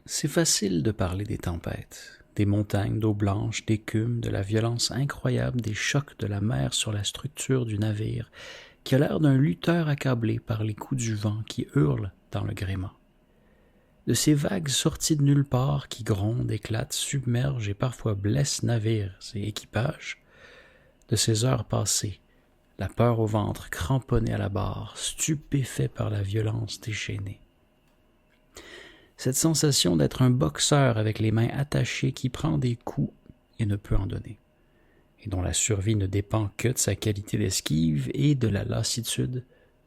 C'est facile de parler des tempêtes, des montagnes d'eau blanche, d'écume, de la violence incroyable des chocs de la mer sur la structure du navire, qui a l'air d'un lutteur accablé par les coups du vent qui hurle dans le gréement. De ces vagues sorties de nulle part qui grondent, éclatent, submergent et parfois blessent navires et équipages, de ces heures passées, la peur au ventre, cramponné à la barre, stupéfait par la violence déchaînée. Cette sensation d'être un boxeur avec les mains attachées qui prend des coups et ne peut en donner, et dont la survie ne dépend que de sa qualité d'esquive et de la lassitude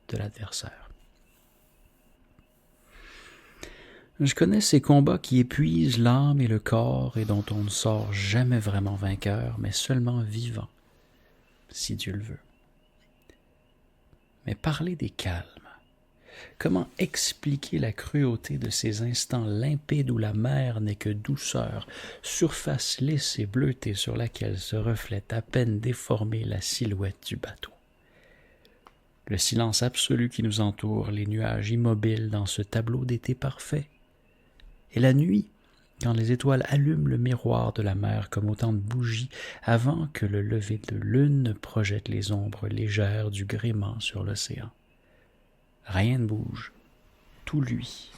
de l'adversaire. Je connais ces combats qui épuisent l'âme et le corps et dont on ne sort jamais vraiment vainqueur, mais seulement vivant, si Dieu le veut. Mais parler des calmes, comment expliquer la cruauté de ces instants limpides où la mer n'est que douceur, surface lisse et bleutée sur laquelle se reflète à peine déformée la silhouette du bateau? Le silence absolu qui nous entoure, les nuages immobiles dans ce tableau d'été parfait. Et la nuit, quand les étoiles allument le miroir de la mer comme autant de bougies avant que le lever de lune ne projette les ombres légères du gréement sur l'océan. Rien ne bouge, tout luit.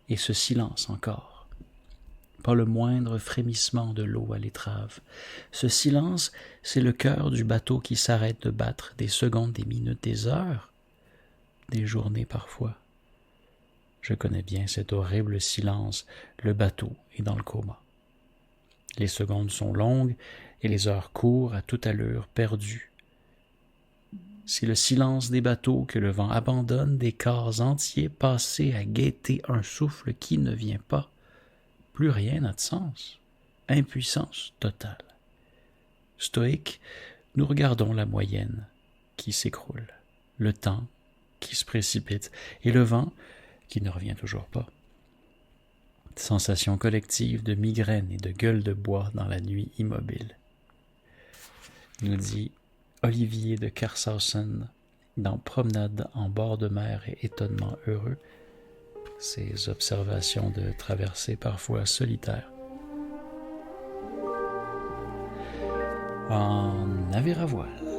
Et ce silence encore, pas le moindre frémissement de l'eau à l'étrave. Ce silence, c'est le cœur du bateau qui s'arrête de battre des secondes, des minutes, des heures, des journées parfois. Je connais bien cet horrible silence, le bateau est dans le coma. Les secondes sont longues et les heures courent à toute allure perdue. C'est le silence des bateaux que le vent abandonne, des corps entiers passés à guetter un souffle qui ne vient pas. Plus rien n'a de sens. Impuissance totale. Stoïque, nous regardons la moyenne qui s'écroule, le temps qui se précipite et le vent qui ne revient toujours pas. Sensation collective de migraine et de gueule de bois dans la nuit immobile. Nous dit Olivier de Karshausen dans Promenade en bord de mer et étonnement heureux, ses observations de traversées parfois solitaires. En navire à voile.